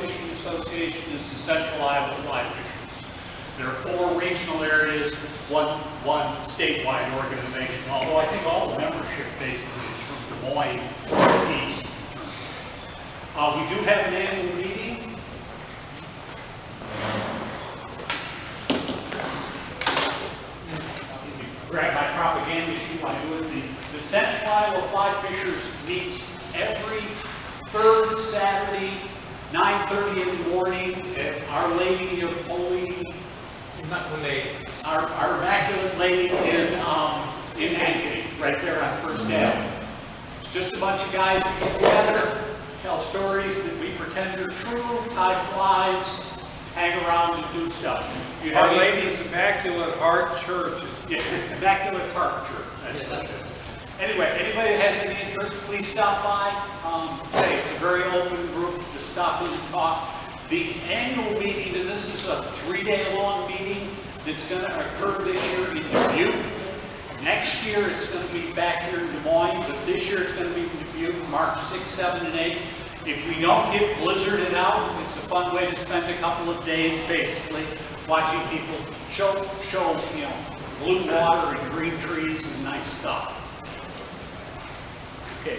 Fishing Association is the Central Iowa Fly Fishers. There are 4 regional areas, one statewide organization, although I think all the membership basically is from Des Moines east. We do have an annual meeting. Grab my propaganda sheet while I do it. The Central Iowa Fly Fishers meets every third Saturday, 9:30 in the morning at Our Lady of Holy, our Immaculate Lady in Ankeny, right there on First Avenue. It's just a bunch of guys that get together, tell stories that we pretend are true, tie flies, hang around and do stuff. Our Lady's Immaculate Heart Church is Immaculate Heart Church. That's what it is. Anyway, anybody that has any interest, please stop by. Hey, it's a very open group. Just stop in and talk. The annual meeting, and this is a 3-day-long meeting that's going to occur this year in Dubuque. Next year, it's going to be back here in Des Moines, but this year it's going to be in Dubuque, March 6, 7, and 8. If we don't get blizzarded out, it's a fun way to spend a couple of days, basically, watching people show blue water and green trees and nice stuff. Okay.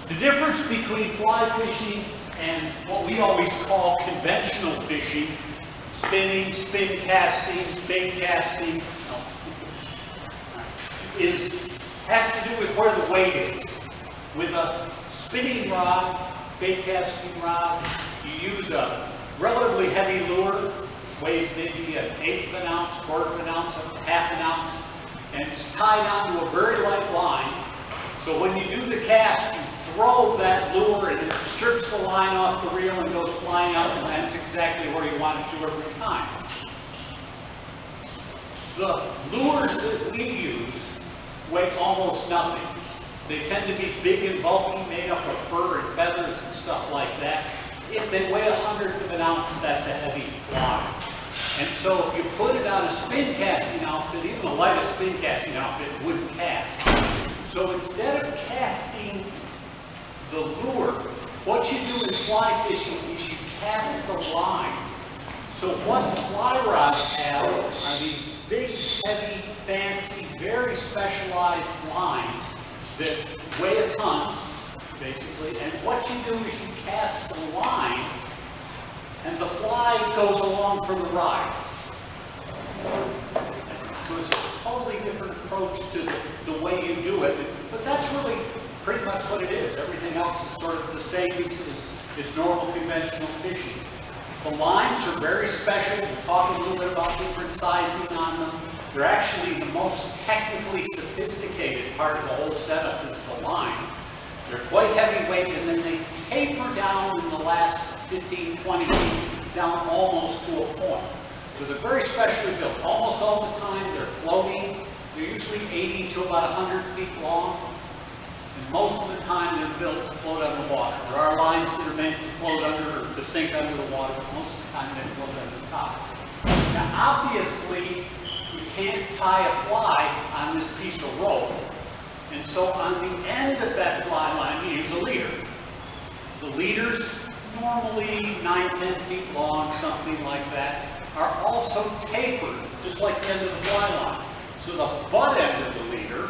The difference between fly fishing and what we always call conventional fishing, spinning, spin casting, bait casting, has to do with where the weight is. With a spinning rod, bait casting rod, you use a relatively heavy lure, weighs maybe an 1/8 of an ounce, 1/4 of an ounce, up to 1/2 an ounce, and it's tied onto a very light line. So when you do the cast, you throw that lure and it strips the line off the reel and goes flying out and lands exactly where you want it to every time. The lures that we use weigh almost nothing. They tend to be big and bulky, made up of fur and feathers and stuff like that. If they weigh 1/100 of an ounce, that's a heavy fly. And so if you put it on a spin casting outfit, even the lightest spin casting outfit wouldn't cast. So instead of casting the lure, what you do in fly fishing is you cast the line. So what fly rods have are these big, heavy, fancy, very specialized lines that weigh a ton, basically. And what you do is you cast the line, and the fly goes along for the ride. So it's a totally different approach to the way you do it, but that's really pretty much what it is. Everything else is sort of the same as normal conventional fishing. The lines are very special. We'll talk a little bit about different sizing on them. They're actually the most technically sophisticated part of the whole setup is the line. They're quite heavyweight, and then they taper down in the last 15, 20 feet, down almost to a point. So they're very specially built. Almost all the time they're floating. They're usually 80 to about 100 feet long. And most of the time they're built to float on the water. There are lines that are meant to float under or to sink under the water, but most of the time they float under the top. Now obviously, you can't tie a fly on this piece of rope. And so on the end of that fly line, you use a leader. The leaders, normally 9, 10 feet long, something like that, are also tapered, just like the end of the fly line. So the butt end of the leader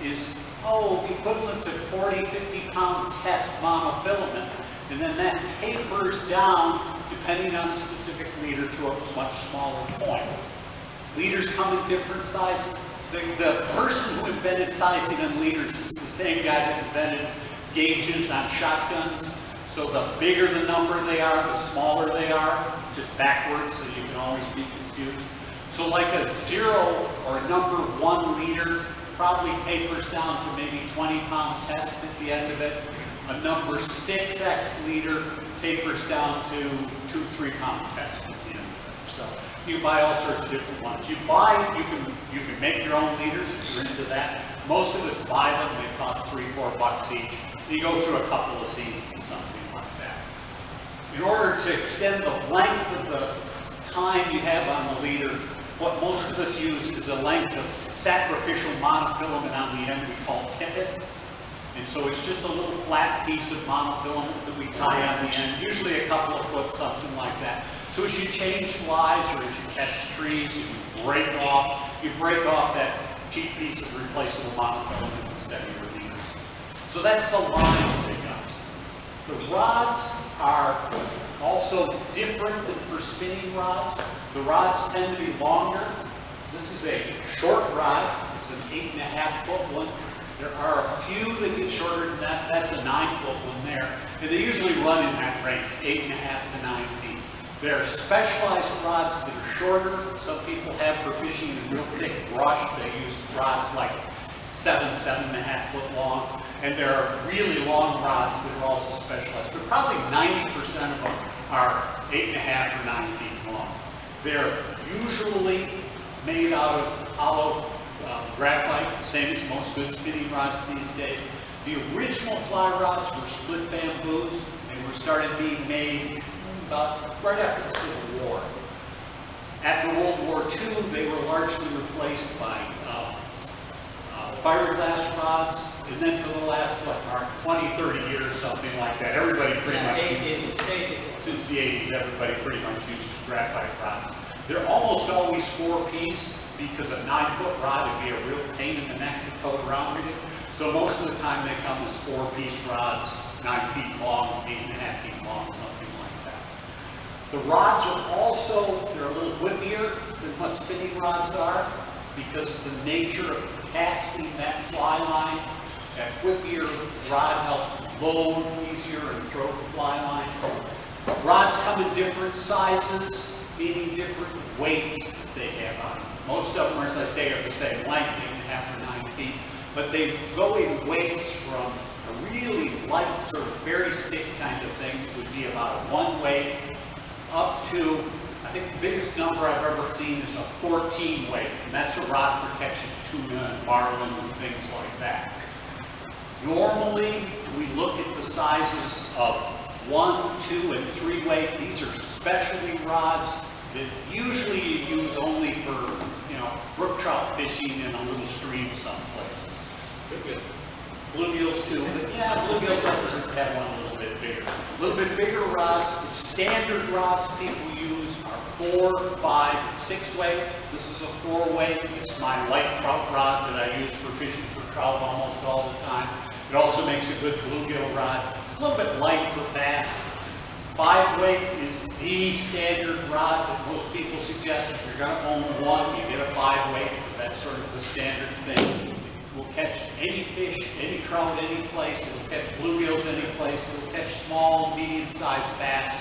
is, equivalent to 40, 50-pound test monofilament. And then that tapers down, depending on the specific leader, to a much smaller point. Leaders come in different sizes. The person who invented sizing on leaders is the same guy that invented gauges on shotguns. So the bigger the number they are, the smaller they are, just backwards, so you can always be confused. So like a 0 or a number 1 leader probably tapers down to maybe 20-pound test at the end of it. A number 6X leader tapers down to 2, 3-pound test at the end of it. So you buy all sorts of different ones. You can make your own leaders if you're into that. Most of us buy them. They cost $3, $4 each. You go through a couple of seasons, something like that. In order to extend the length of the time you have on the leader, what most of us use is a length of sacrificial monofilament on the end we call tippet. And so it's just a little flat piece of monofilament that we tie on the end, usually a couple of foot, something like that. So as you change flies or as you catch trees, you break off that cheap piece of replaceable monofilament instead of your leader. So that's the line they got. The rods are also different than for spinning rods. The rods tend to be longer. This is a short rod. It's an 8.5 foot one. There are a few that get shorter than that. That's a 9 foot one there. And they usually run in that range, 8.5 to 9 feet. There are specialized rods that are shorter. Some people have for fishing in real thick brush. They use rods like 7.5 foot long. And there are really long rods that are also specialized. But probably 90% of them are 8.5 or 9 feet long. They're usually made out of hollow graphite, same as most good spinning rods these days. The original fly rods were split bamboos and were started being made right after the Civil War. After World War II, they were largely replaced by fiberglass rods, and then for the last, what, Mark, 20, 30 years, something like that, everybody pretty much uses, since the 80s, everybody pretty much uses graphite rods. They're almost always 4-piece, because a 9-foot rod would be a real pain in the neck to tote around with you. So most of the time they come as 4-piece rods, 9 feet long, 8.5 feet long, something like that. The rods are also, they're a little whippier than what spinning rods are, because the nature of casting that fly line, that whippier rod helps load easier and throw the fly line. Rods come in different sizes, meaning different weights that they have on them. Most of them, as I say, are the same length, 8.5 to 9 feet, but they go in weights from a really light sort of fairy stick kind of thing that would be about a 1 weight up to, I think the biggest number I've ever seen is a 14 weight, and that's a rod for catching tuna and marlin and things like that. Normally, we look at the sizes of 1, 2, and 3 weight. These are specialty rods that usually you use only for, brook trout fishing in a little stream someplace. Good. Bluegills too, but yeah, bluegills have one a little bit bigger. A little bit bigger rods. The standard rods people use are 4, 5, and 6 weight. This is a 4 weight. It's my light trout rod that I use for fishing for trout almost all the time. It also makes a good bluegill rod. It's a little bit light for bass. 5 weight is the standard rod that most people suggest. If you're going to own one, you get a 5 weight because that's sort of the standard thing. It will catch any fish, any trout, any place. It will catch bluegills any place. It will catch small, medium-sized bass.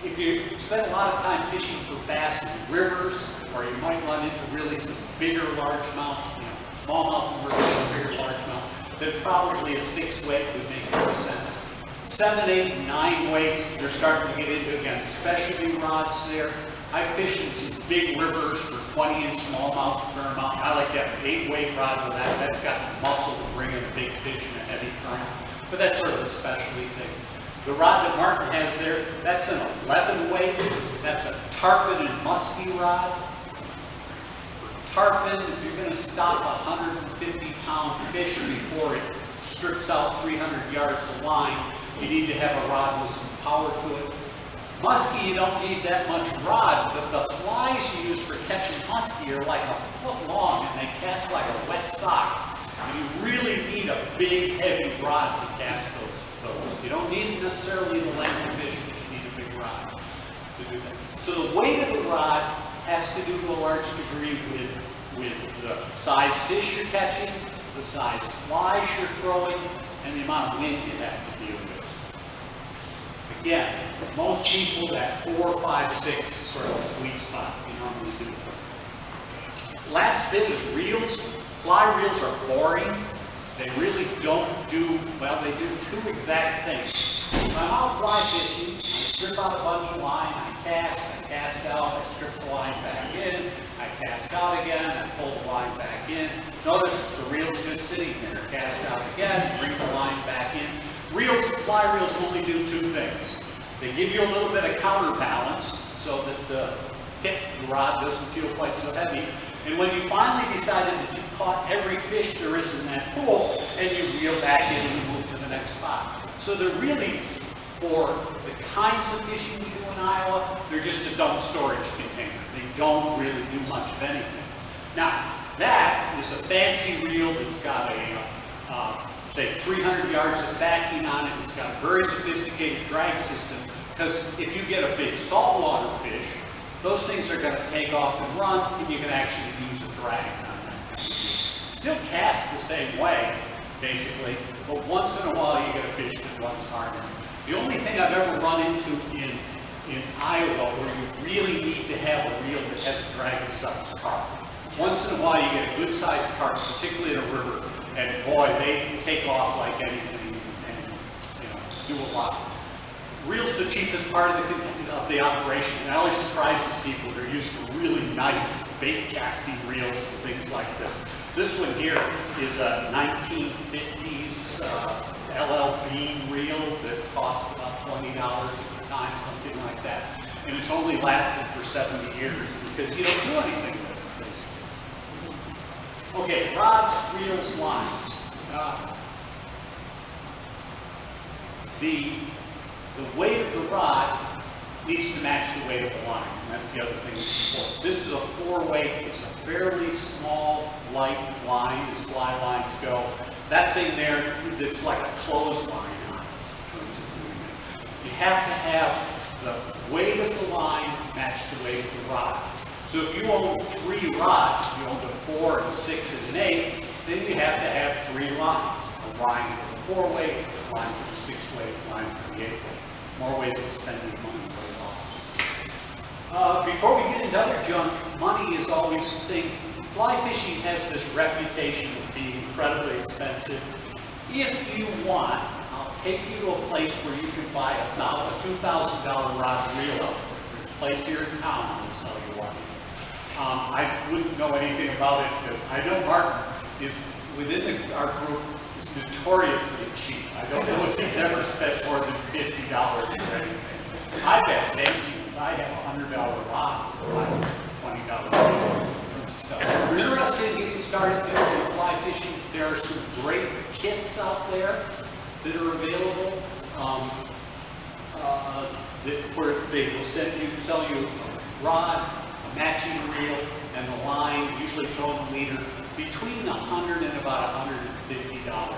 If you spend a lot of time fishing for bass in rivers, or you might run into really some bigger largemouth, smallmouth rivers, bigger largemouth, then probably a 6 weight would make more sense. 7, 8, and 9 weights, they're starting to get into, again, specialty rods there. I fish in some big rivers for 20-inch smallmouth, fairmount. I like to have an 8-weight rod for that. That's got the muscle to bring in a big fish in a heavy current. But that's sort of a specialty thing. The rod that Martin has there, that's an 11-weight. That's a tarpon and muskie rod. For tarpon, if you're going to stop a 150-pound fish before it strips out 300 yards of line, you need to have a rod with some power to it. Muskie, you don't need that much rod, but the flies you use for catching muskie are like a foot long and they cast like a wet sock. And you really need a big, heavy rod to cast those. You don't need necessarily the length of fish, but you need a big rod to do that. So the weight of the rod has to do to a large degree with the size fish you're catching, the size flies you're throwing, and the amount of wind you have to deal with. Again, most people, that 4, 5, 6 is sort of a sweet spot you normally do. Last bit is reels. Fly reels are boring. They really don't do, well, they do 2 exact things. When I'm out fly fishing, I strip out a bunch of line, I cast out, I strip the line back in, I cast out again, I pull the line back in. Notice the reel's just sitting there. Cast out again, bring the line back in. Fly reels only do 2 things. They give you a little bit of counterbalance so that the tip of the rod doesn't feel quite so heavy. And when you finally decided that you caught every fish there is in that pool, and you reel back in and move to the next spot. So they're really, for the kinds of fishing we do in Iowa, they're just a dump storage container. They don't really do much of anything. Now, that is a fancy reel that's got a, say, 300 yards of backing on it. It's got a very sophisticated drag system, because if you get a big saltwater fish, those things are going to take off and run, and you can actually use a drag on that. Still cast the same way, basically, but once in a while you get a fish that runs harder. The only thing I've ever run into in Iowa where you really need to have a reel that has a drag and stuff is carp. Once in a while you get a good-sized carp, particularly in a river, and boy, they take off like anything and do a lot. Reel's the cheapest part of the operation, and it always surprises people. They're used to really nice bait casting reels and things like this. This one here is a 1950s LLB reel that costs about $20 at the time, something like that. And it's only lasted for 70 years because you don't do anything with it, basically. Okay, rods, reels, lines. The weight of the rod needs to match the weight of the line, and that's the other thing that's important. This is a 4-weight, it's a fairly small, light line as fly lines go. That thing there, it's like a clothesline on it in terms of doing it. You have to have the weight of the line match the weight of the rod. So if you own 3 rods, you own a 4, a 6, and an 8, then you have to have 3 lines. A line for the 4-weight, a line for the 6-weight, a line for the 8-weight. More ways of spending money very often. Before we get into other junk, money is always the thing. Fly fishing has this reputation of being incredibly expensive. If you want, I'll take you to a place where you can buy a $2,000 rod and reel outfit. There's a place here in town that will sell you one. I wouldn't know anything about it because I know Martin is within our group is notoriously cheap. I don't know if he's ever spent more than $50 or anything. I bet fancy if I have a $100 rod for $20 stuff. If you're interested in getting started with fly fishing, there are some great kits out there that are available where they will sell you a rod, a matching reel, and a line, usually thrown a leader, between $100 and about $150.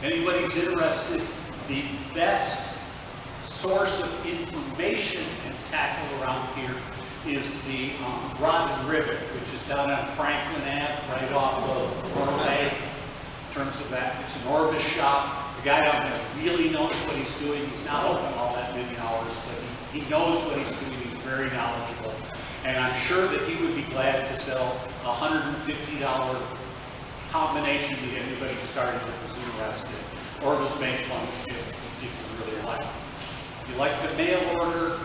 Anybody's interested, the best source of information and tackle around here is the Rod and Rivet, which is down on Franklin Ave, right off of Orlay. In terms of that, it's an Orvis shop. The guy down there really knows what he's doing. He's not open all that many hours, but he knows what he's doing. He's very knowledgeable. And I'm sure that he would be glad to sell a $150 combination to get anybody started that was interested. Orvis makes one that people really like. If you like to mail order,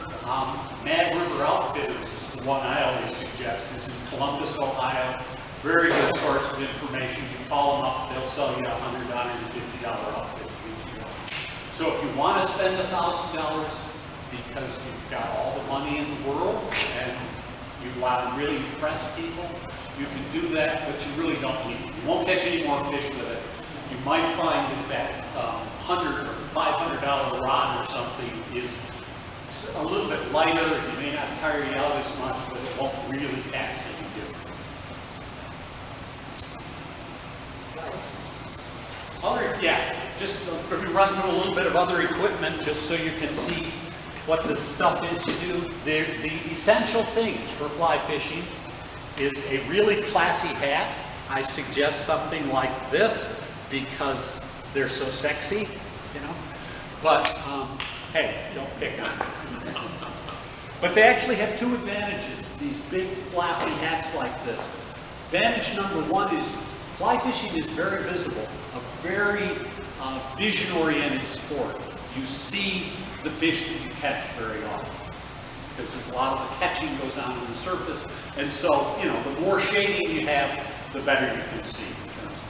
Mad River Outfitters is the one I always suggest. It's in Columbus, Ohio. Very good source of information. You call them up, they'll sell you a $100, $150 outfit. So if you want to spend $1,000 because you've got all the money in the world and you want to really impress people, you can do that, but you really don't need it. You won't catch any more fish with it. You might find that $100 or $500 rod or something is a little bit lighter. It may not tire you out as much, but it won't really cast any difference. Just let me run through a little bit of other equipment just so you can see what the stuff is you do. The essential things for fly fishing is a really classy hat. I suggest something like this because they're so sexy, you know. But hey, don't pick on them. But they actually have 2 advantages, these big flappy hats like this. Advantage number 1 is fly fishing is very visible, a very vision-oriented sport. You see the fish that you catch very often because there's a lot of the catching goes on the surface, and so, you know, the more shading you have, the better you can see in terms of it.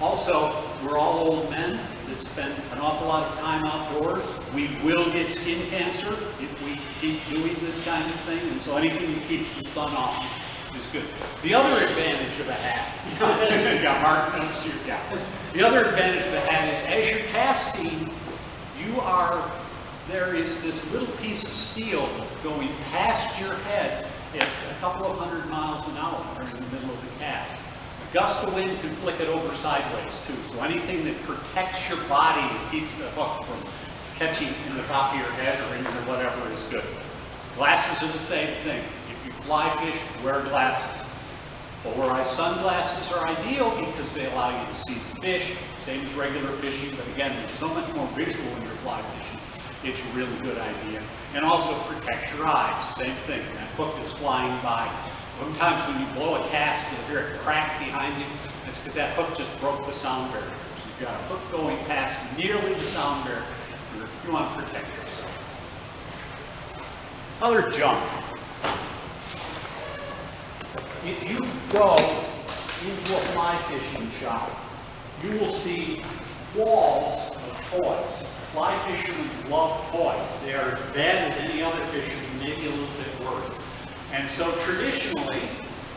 Also, we're all old men that spend an awful lot of time outdoors. We will get skin cancer if we keep doing this kind of thing, and so anything that keeps the sun off is good. The other advantage of a hat, yeah, Mark, yeah. The other advantage of a hat is as you're casting, there is this little piece of steel going past your head at a couple of 100 miles an hour in the middle of the cast. A gust of wind can flick it over sideways too, so anything that protects your body and keeps the hook from catching in the top of your head or into whatever is good. Glasses are the same thing. If you fly fish, wear glasses. Polarized sunglasses are ideal because they allow you to see the fish, same as regular fishing, but again, there's so much more visual when you're fly fishing. It's a really good idea. And also protect your eyes, same thing. That hook is flying by. Sometimes when you blow a cast, you'll hear it crack behind you. That's because that hook just broke the sound barrier. So you've got a hook going past nearly the sound barrier. You want to protect yourself. Other junk. If you go into a fly fishing shop, you will see walls of toys. Fly fishermen love toys. They are as bad as any other fisherman, maybe a little bit worse. And so traditionally,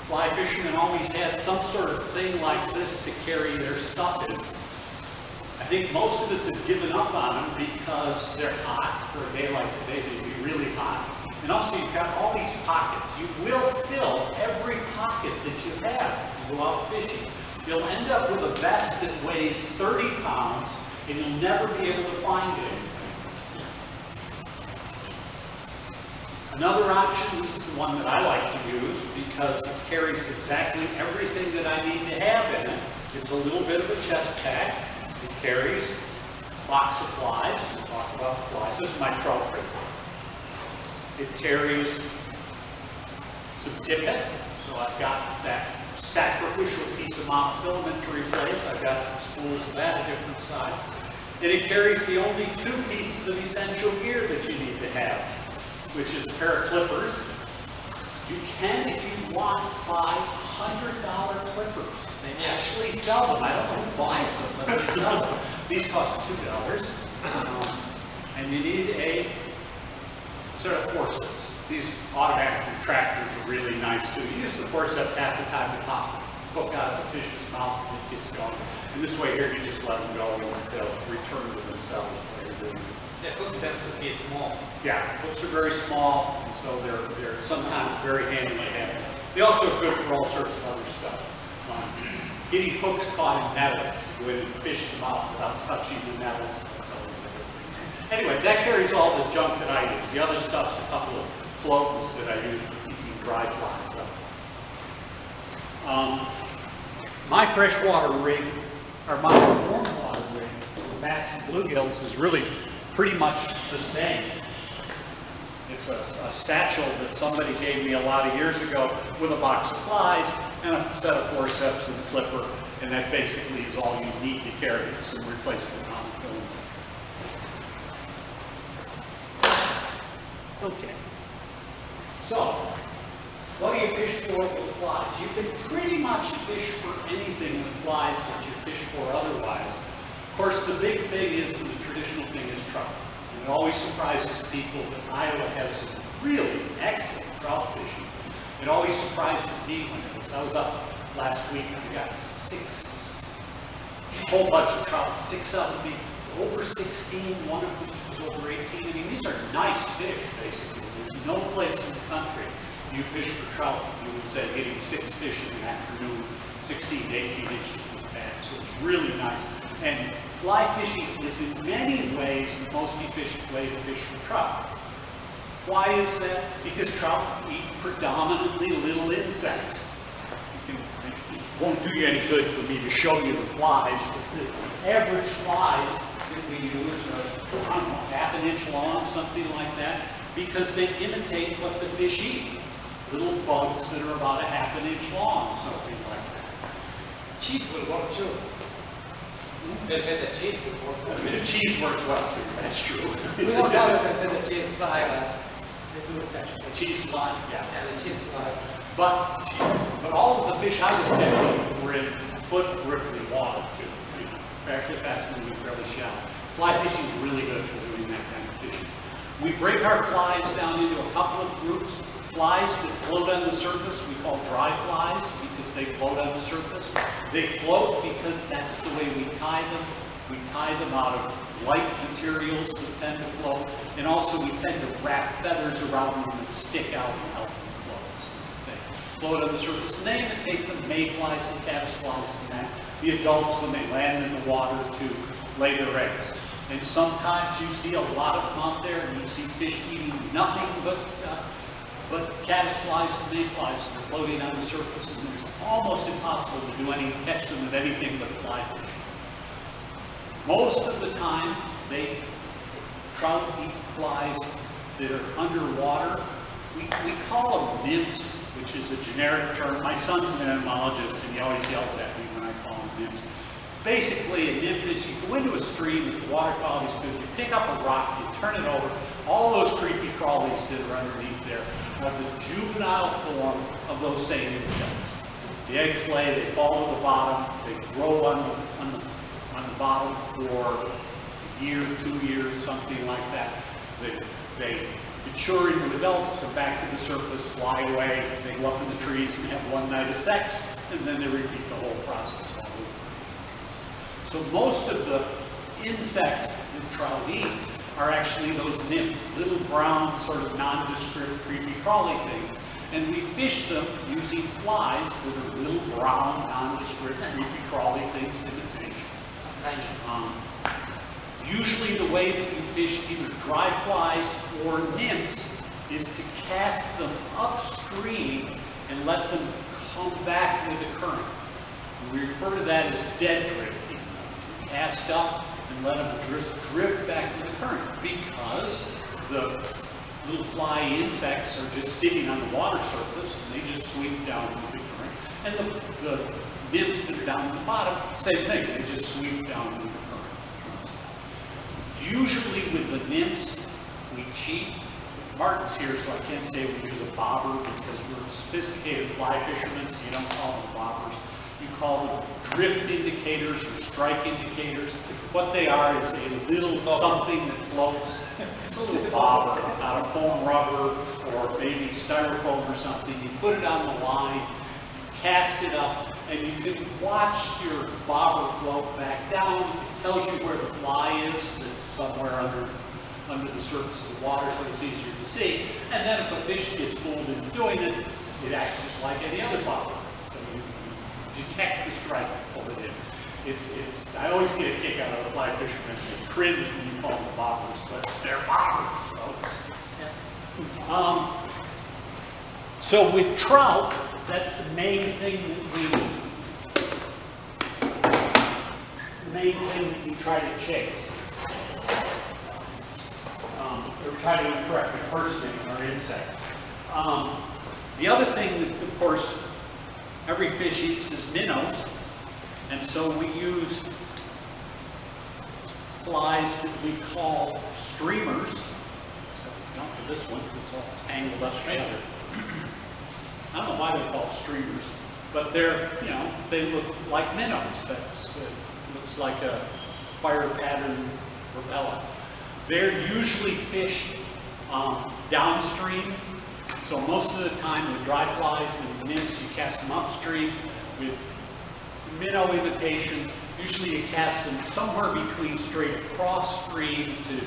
fly fishermen always had some sort of thing like this to carry their stuff in. I think most of us have given up on them because they're hot. For a day like today, they'd be really hot. And also you've got all these pockets. You will fill every pocket that you have to go out fishing. You'll end up with a vest that weighs 30 pounds and you'll never be able to find it. Another option, this is the one that I like to use because it carries exactly everything that I need to have in it. It's a little bit of a chest pack. It carries a box of flies. We'll talk about the flies. This is my trout rip. It carries some tippet. So I've got that sacrificial piece of monofilament to replace. I've got some spools of that, a different size. And it carries the only two pieces of essential gear that you need to have, which is a pair of clippers. You can, if you want, buy $100 clippers. They actually sell them. I don't know who buys them, but they sell them. These cost $2. And you need a set of forceps. These automatic retractors are really nice too. You use the forceps half the time to pop the hook out of the fish's mouth and it gets going. And this way here, you just let them go and they'll return to themselves while you're doing it. The hook has to be small. Yeah, hooks are very small, and so they're sometimes very handy to have. They also are good for all sorts of other stuff. Getting hooks caught in nettles, go in and fish them out without touching the nettles. That's always a good thing. Anyway, that carries all the junk that I use. The other stuff's a couple of floatants that I use for keeping dry flies up. My freshwater rig, or my warm water rig, for bass and bluegills is really pretty much the same. It's a satchel that somebody gave me a lot of years ago with a box of flies and a set of forceps and a clipper, and that basically is all you need to carry. It's some replacement monofilament. Okay. So, what do you fish for with flies? You can pretty much fish for anything with flies that you fish for otherwise. Of course, the big thing is, and the traditional thing is trout. And it always surprises people that Iowa has some really excellent trout fishing. It always surprises me when I was up last week and I got a whole bunch of trout, 6 of them over 16, one of which was over 18. I mean, these are nice fish, basically. There's no place in the country you fish for trout, you would say getting 6 fish in the afternoon, 16 to 18 inches was bad. So it's really nice. And fly fishing is in many ways the most efficient way to fish for trout. Why is that? Because trout eat predominantly little insects. It won't do you any good for me to show you the flies. The average flies that we use are, I don't know, half an inch long, something like that, because they imitate what the fish eat. Little bugs that are about a half an inch long, something like that. Cheese will work too. The cheese will work. The cheese works well too, that's true. We don't have the cheese fly, they do catch The cheese fly, yeah. the cheese fly. But all of the fish I was catching were in foot rippling water too. You know, actually fast moving, fairly shallow. Fly fishing is really good for doing that kind of fishing. We break our flies down into a couple of groups. Flies that float on the surface we call dry flies because they float on the surface. They float because that's the way we tie them. We tie them out of light materials that tend to float, and also we tend to wrap feathers around them that stick out and help them float. They float on the surface, and they imitate the mayflies and caddisflies and that. The adults, when they land in the water, to lay their eggs. And sometimes you see a lot of them out there, and you see fish eating nothing but caddisflies and mayflies. They're floating on the surface, and it's almost impossible to catch them with anything but fly fish. Most of the time, trout eat flies that are underwater. We call them nymphs, which is a generic term. My son's an entomologist, and he always yells at me when I call them nymphs. Basically, a nymph is you go into a stream, if the water quality is good, you pick up a rock, you turn it over. All those creepy crawlies that are underneath there are the juvenile form of those same insects. The eggs lay, they fall to the bottom, they grow on the bottom for a year, 2 years, something like that. They mature into adults, come back to the surface, fly away, they go up in the trees and have one night of sex, and then they repeat the whole process all over. So most of the insects that trout eat are actually those nymphs, little brown, sort of nondescript, creepy crawly things. And we fish them using flies that are little brown, nondescript, creepy crawly things, imitations. Usually the way that you fish either dry flies or nymphs is to cast them upstream and let them come back with the current. We refer to that as dead drifting. You cast up and let them drift back with the current because the little fly insects are just sitting on the water surface and they just sweep down with the current. And the nymphs that are down at the bottom, same thing, they just sweep down with the current. Usually with the nymphs, we cheat. Martin's here, so I can't say we use a bobber because we're sophisticated fly fishermen, so you don't call them bobbers. You call them drift indicators or strike indicators. What they are is a little something that floats. It's a little bobber out of foam rubber or maybe styrofoam or something. You put it on the line, you cast it up, and you can watch your bobber float back down. It tells you where the fly is. It's somewhere under the surface of the water, so it's easier to see. And then if a fish gets fooled into doing it, it acts just like any other bobber. So you detect the strike over there. I always get a kick out of the fly fishermen. They cringe when you call them bobbers, but they're bobbers, folks. So with trout, that's the main thing that we try to chase. Or try to impersonate our insect. The other thing that, of course, every fish eats is minnows, and so we use flies that we call streamers. So not for this one, it's all tangled up together. I don't know why they're called streamers, but they look like minnows. Looks like a fire pattern propeller. They're usually fished downstream. So most of the time with dry flies and nymphs, you cast them upstream. With minnow imitations, usually you cast them somewhere between straight across stream to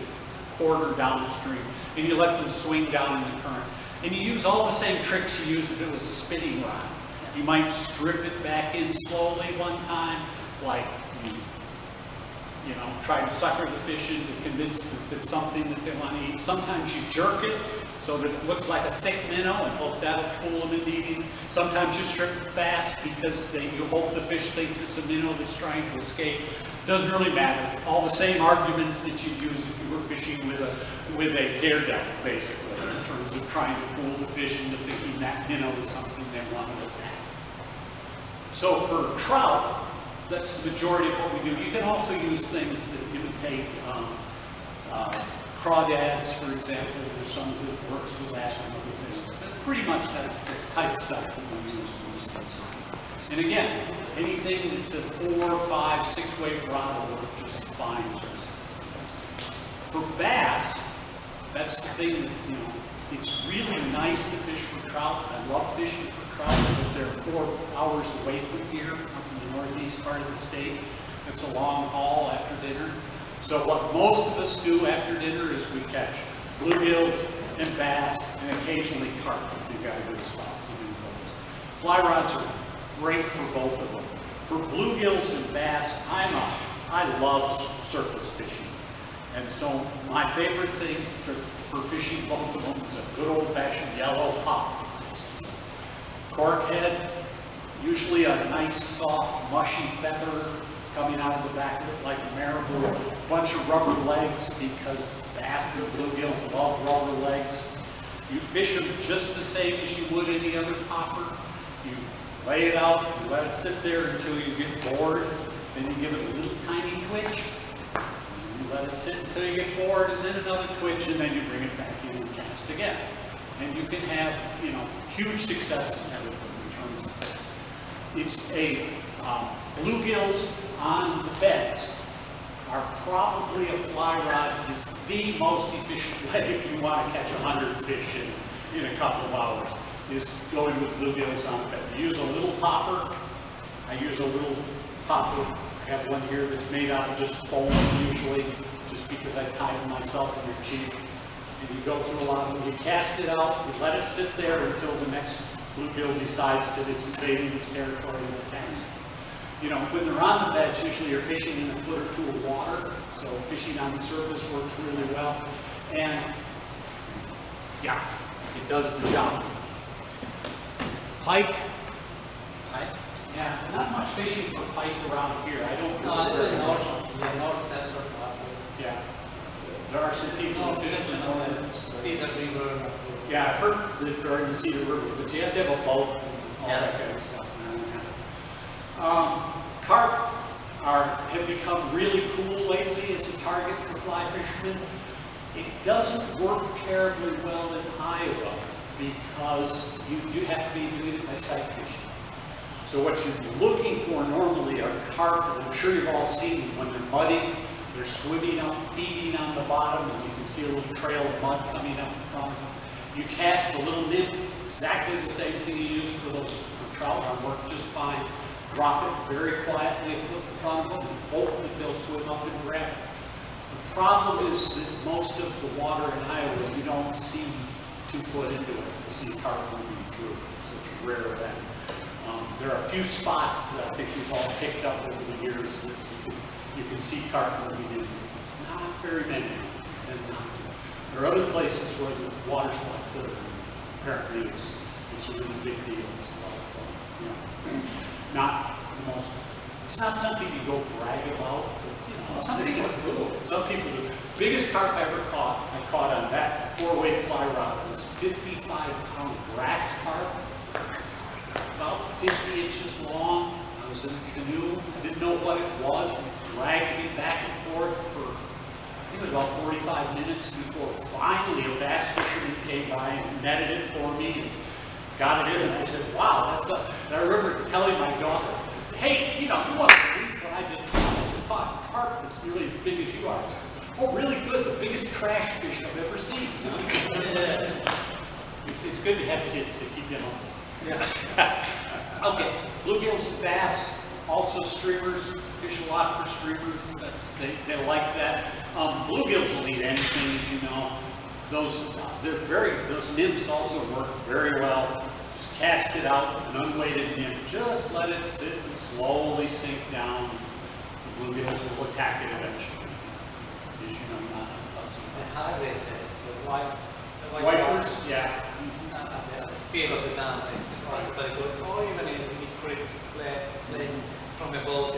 quarter downstream. And you let them swing down in the current. And you use all the same tricks you use if it was a spinning rod. You might strip it back in slowly one time, like try to sucker the fish in to convince them that it's something that they want to eat. Sometimes you jerk it so that it looks like a sick minnow and hope that'll fool them into eating. Sometimes you strip it fast because you hope the fish thinks it's a minnow that's trying to escape. Doesn't really matter. All the same arguments that you'd use if you were fishing with a daredevil, basically, in terms of trying to fool the fish into thinking that minnow is something they want to attack. So for trout, that's the majority of what we do. You can also use things that imitate crawdads, for example. There's some that works with that and other things. But pretty much that's this type of stuff that we use most things. And again, anything that's a 4, 5, 6 weight rod will work just fine. For bass, That's the thing, that, you know, it's really nice to fish for trout. I love fishing for trout, but they're 4 hours away from here, up in the northeast part of the state. It's a long haul after dinner. So what most of us do after dinner is we catch bluegills and bass and occasionally carp if you've got a good spot to do those. Fly rods are great for both of them. For bluegills and bass, I love surface fishing. And so my favorite thing for fishing both of them is a good old-fashioned yellow pop. Cork head, usually a nice, soft, mushy feather coming out of the back of it like a marabou. A bunch of rubber legs because bass and bluegills love rubber legs. You fish them just the same as you would any other popper. You lay it out, you let it sit there until you get bored, then you give it a little tiny twitch. You let it sit until you get bored, and then another twitch, and then you bring it back in and cast again. And you can have, you know, huge success in terms of that. It's a bluegills on the beds are probably a fly rod is the most efficient way if you want to catch 100 fish in a couple of hours, is going with bluegills on the bed. You use a little popper. I use a little popper. I have one here that's made out of just foam usually, just because I tie them myself and they're cheap. And you go through a lot of them. You cast it out, you let it sit there until the next bluegill decides that it's invading its territory and attacks. You know, when they're on the beds, usually you're fishing in a foot or two of water, so fishing on the surface works really well. And yeah, it does the job. Pike. Yeah, not much fishing for pike around here. I don't know. No, this is north central. Yeah. There are some people who fish in the Cedar River. Yeah, I've heard that they're in the Cedar River, but you have to have a boat and all Yeah. that kind of stuff. Carp have become really cool lately as a target for fly fishermen. It doesn't work terribly well in Iowa because you do have to be doing it by sight fishing. So what you're looking for normally are carp, and I'm sure you've all seen them when they're muddy. They're swimming up, feeding on the bottom, and you can see a little trail of mud coming up in front of them. You cast a little nymph, exactly the same thing you use for trout on work just fine. Drop it very quietly a foot in front of them and hope that they'll swim up and grab it. The problem is that most of the water in Iowa, you don't see 2 foot into it to see carp moving through. It's such a rare event. There are a few spots that I think we've all picked up over the years that you can see carp moving in. It's not very many, and not. There are other places where the water's a lot clearer. Apparently it's a really big deal. It's a lot of fun. You know, not the most, it's not something you go brag about, but you know, some people do. Some people do. Biggest carp I ever caught, I caught on that 4-weight fly rod was 55-pound grass carp, about 50 inches long. I was in a canoe. I didn't know what it was. It dragged me back and forth for, I think it was about 45 minutes before finally a bass fisherman came by and netted it for me and got it in. And I said, wow, that's a, and I remember telling my daughter, I said, hey, you know, you want to believe what I just caught? I just caught a carp that's nearly as big as you are. Oh, really good. The biggest trash fish I've ever seen. It's good to have kids to keep them on. Yeah. Okay, bluegills and bass, also streamers, fish a lot for streamers. They like that. Bluegills will eat anything, as you know. Those nymphs also work very well. Just cast it out, an unweighted nymph. Just let it sit and slowly sink down. The bluegills will attack it eventually. As you know, not too fussy. The hybrid, the white Wipers, yeah. The speed of the dam is very good. Or even in creek playing from a boat,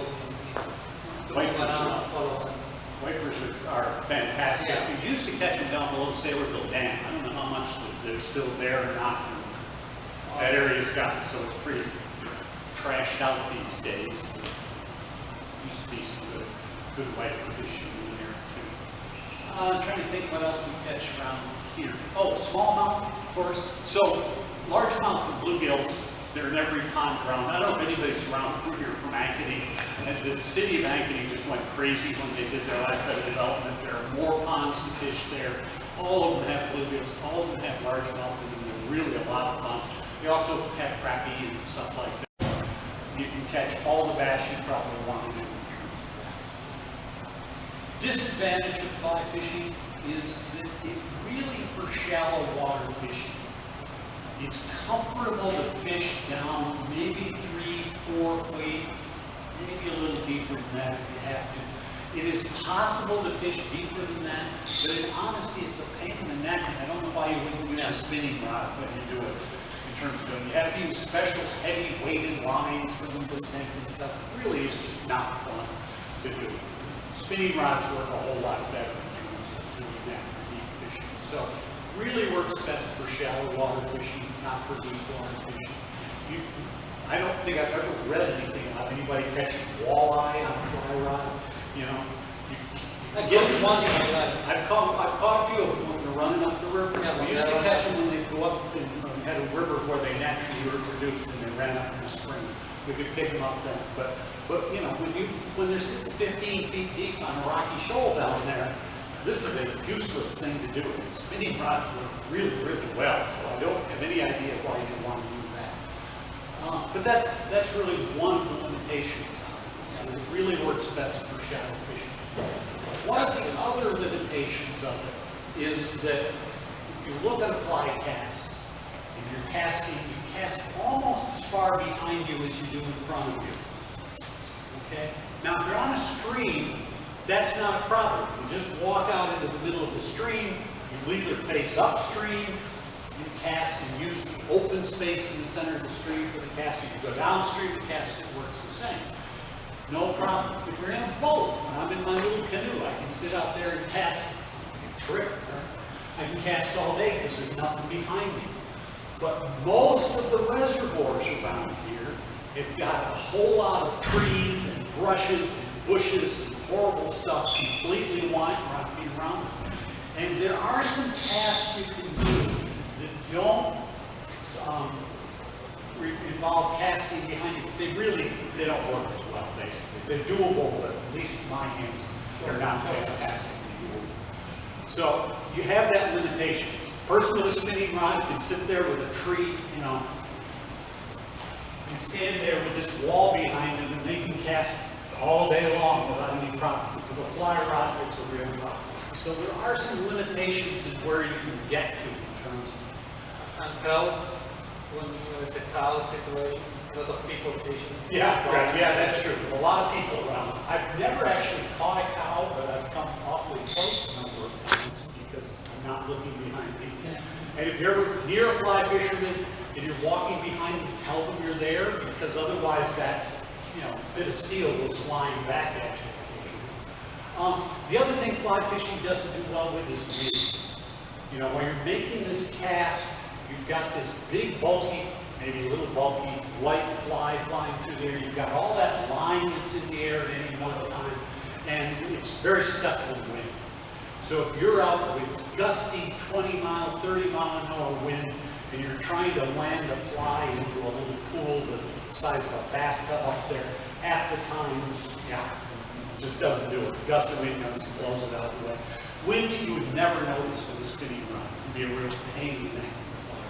you Wipers around are- and follow them. Wipers are fantastic. Yeah. We used to catch them down below Saylorville Dam. I don't know how much they're still there or not. That area's gotten so it's pretty trashed out these days. Used to be some good wiper fishing in there too. I'm trying to think what else we catch around here. Oh, smallmouth, of course. So largemouth and bluegills They're in every pond around. I don't know if anybody's around through here from Ankeny. And the city of Ankeny just went crazy when they did their last set of development. There are more ponds and fish there. All of them have bluegills, all of them have largemouth, and they're really a lot of ponds. They also have crappie and stuff like that. You can catch all the bass you probably want to do in terms of that. Disadvantage of fly fishing is that it's really for shallow water fishing. It's comfortable to fish down maybe 3-4 feet, maybe a little deeper than that if you have to. It is possible to fish deeper than that, but in honesty, it's a pain in the neck, and I don't know why you wouldn't use a spinning rod when you do it. In terms of doing, you have to use special heavy weighted lines for them to sink and stuff. It really is just not fun to do. Spinning rods work a whole lot better in terms of doing that for deep fishing. So really works best for shallow water fishing, not for deep water fishing. I don't think I've ever read anything about anybody catching walleye on a fly rod. You know, I get it once in my life. I've caught a few of them when they're running up the river. So we used to catch them when they go up and had a river where they naturally were produced and they ran up in the spring. We could pick them up then. But you know, when they're sitting 15 feet deep on a rocky shoal down there, this is a useless thing to do. And spinning rods work really, really well. So I don't have any idea why you want to do that. But that's really one of the limitations. So it really works best for shallow fishing. One of the other limitations of it is that if you look at a fly cast and you're casting, you cast almost as far behind you as you do in front of you. Okay? Now, if you're on a stream, that's not a problem. You just walk out into the middle of the stream, you either face upstream, you cast and use the open space in the center of the stream for the casting. You go downstream, the casting works the same. No problem. If you're in a boat, when I'm in my little canoe, I can sit out there and cast. I can trip. I can cast all day because there's nothing behind me. But most of the reservoirs around here have got a whole lot of trees and brushes and bushes and horrible stuff completely wrapping around them. And there are some paths you can do that don't involve casting behind you. They don't work as well, basically. They're doable, but at least my hands are not fantastically doable. So you have that limitation. Person with a spinning rod can sit there with a tree, you know, and stand there with this wall behind them, and they can cast all day long without any problem. With a fly rod, it's a real problem. So there are some limitations in where you can get to in terms of. And crowd, when it's a crowd situation, a lot of people fishing. Yeah, that's true. There's a lot of people around. I've never actually caught a cow, but I've come awfully close a number of times because I'm not looking behind me. And if you're ever near a fly fisherman and you're walking behind them, tell them you're there, because otherwise that, you know, bit of steel goes flying back at you. The other thing fly fishing doesn't do well with is wind. You know, when you're making this cast, you've got this big, bulky, maybe a little bulky, light fly flying through there. You've got all that line that's in the air at any one time, and it's very susceptible to wind. So if you're out with gusty 20-mile, 30-mile-an-hour wind, and you're trying to land a fly into a little pool the size of a bathtub up there, half the time, it just doesn't do it. Gust of wind comes and blows it out of the way. Wind that you would never notice with a spinning rod. It can be a real pain in the neck with a fly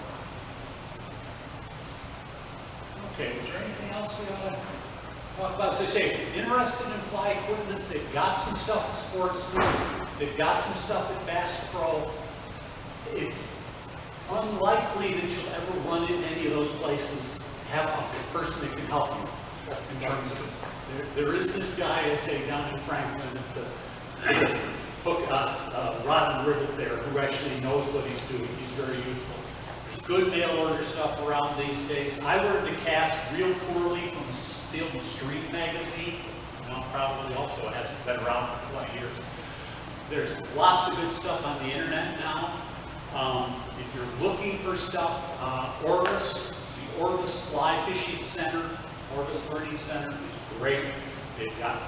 rod. Okay, is there anything else we ought to talk about? As I say, if you're interested in fly equipment, they've got some stuff at Sportsman's, they've got some stuff at Bass Pro. It's unlikely that you'll ever run into any of those places, have a person that can help you in terms of it. There is this guy, I say, down in Franklin at the hook, rod and rivet there, who actually knows what he's doing. He's very useful. There's good mail order stuff around these days. I learned to cast real poorly from Field and Street magazine. Probably also hasn't been around for 20 years. There's lots of good stuff on the internet now. If you're looking for stuff, Orvis, the Orvis Fly Fishing Center, Orvis Learning Center is great. They've got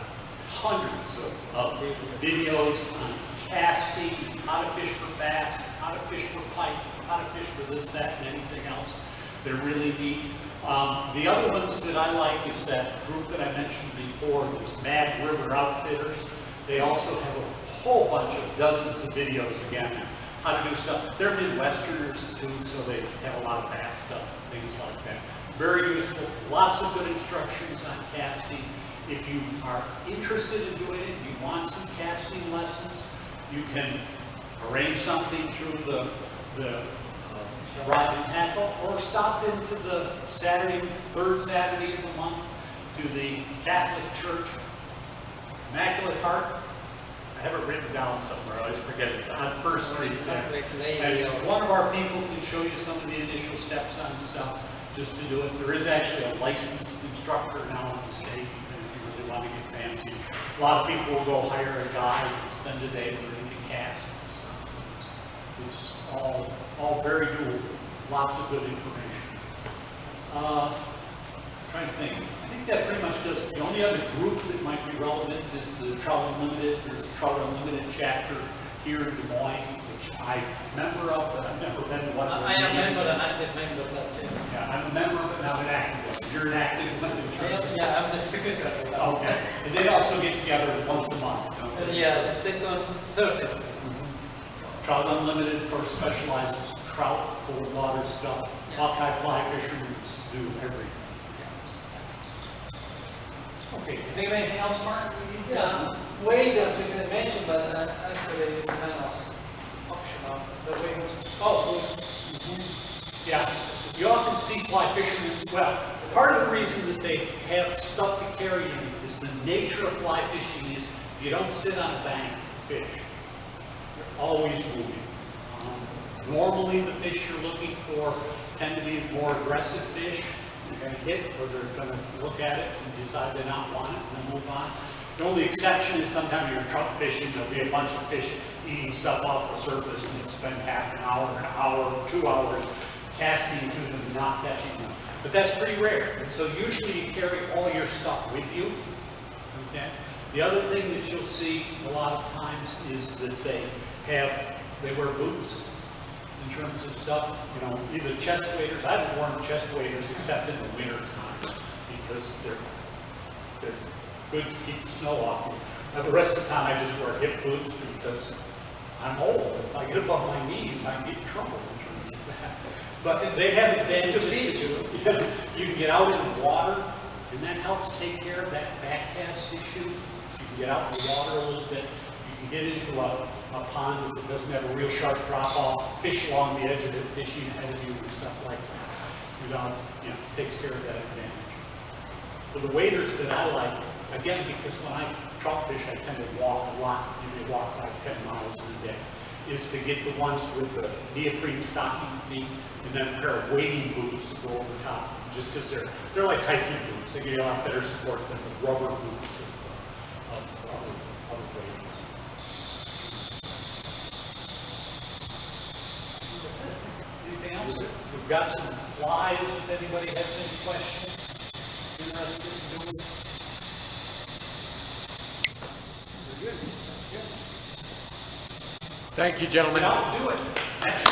hundreds of videos on casting, how to fish for bass, how to fish for pike, how to fish for this, that, and anything else. They're really neat. The other ones that I like is that group that I mentioned before, this Mad River Outfitters. They also have a whole bunch of dozens of videos, again, how to do stuff. They're Midwesterners too, so they have a lot of bass stuff, things like that. Very useful, lots of good instructions on casting. If you are interested in doing it, you want some casting lessons, you can arrange something through the Rod and Tackle, or stop into the third Saturday of the month to the Catholic Church, Immaculate Heart. I have it written down somewhere, I always forget it. It's on First Street there. And one of our people can show you some of the initial steps on stuff just to do it. There is actually a licensed instructor now in the state, and if you really want to get fancy. A lot of people will go hire a guide and spend a day learning to cast and stuff. It's all very doable. Lots of good information. Trying to think. I think that pretty much does. The only other group that might be relevant is the Trout Unlimited. There's a Trout Unlimited chapter here in Des Moines, which I'm a member of, but I've never been to one of the I am a meetings. member, an active member of that too. Yeah, I'm a member, but not an active one. You're an active one. Yeah, I'm the secretary. Okay. And they also get together once a month, don't they? Yeah, the second Thursday. Trout Unlimited, of course, specializes trout, cold water stuff. Yeah. Hawkeye Fly Fishing do everything. Okay, you think of anything else, Mark? Yeah, waders we can mention, but actually it's kind of optional. The wings. Yeah, you often see fly fishermen, well, part of the reason that they have stuff to carry in is the nature of fly fishing is you don't sit on a bank and fish. You're always moving. Normally the fish you're looking for tend to be more aggressive fish. They're going to hit, or they're going to look at it and decide they not want it and then move on. The only exception is sometimes you're trout fishing, there'll be a bunch of fish eating stuff off the surface and you'll spend half an hour, 2 hours casting to them and not catching them. But that's pretty rare. And so usually you carry all your stuff with you. Okay? The other thing that you'll see a lot of times is that they wear boots. In terms of stuff, you know, either chest waders. I haven't worn chest waders except in the winter time because they're good to keep the snow off you. Now the rest of the time I just wear hip boots because I'm old. If I get above my knees, I can get in trouble in terms of that. But they have advantages too. You can get out in the water, and that helps take care of that backcast issue. You can get out in the water a little bit. You can get into a pond that doesn't have a real sharp drop-off, fish along the edge of it, fishing ahead of you and stuff like that. Takes care of that advantage. For the waders that I like, again, because when I trout fish, I tend to walk a lot. You may walk like 10 miles in a day. Is to get the ones with the neoprene stocking feet and then a pair of wading boots to go over top. Just because they're like hiking boots. They give you a lot better support than the rubber boots of other waders. Anything else? We've got some flies if anybody has any questions. Interested in doing it. We're good. Thank you, gentlemen. I'll do it. That's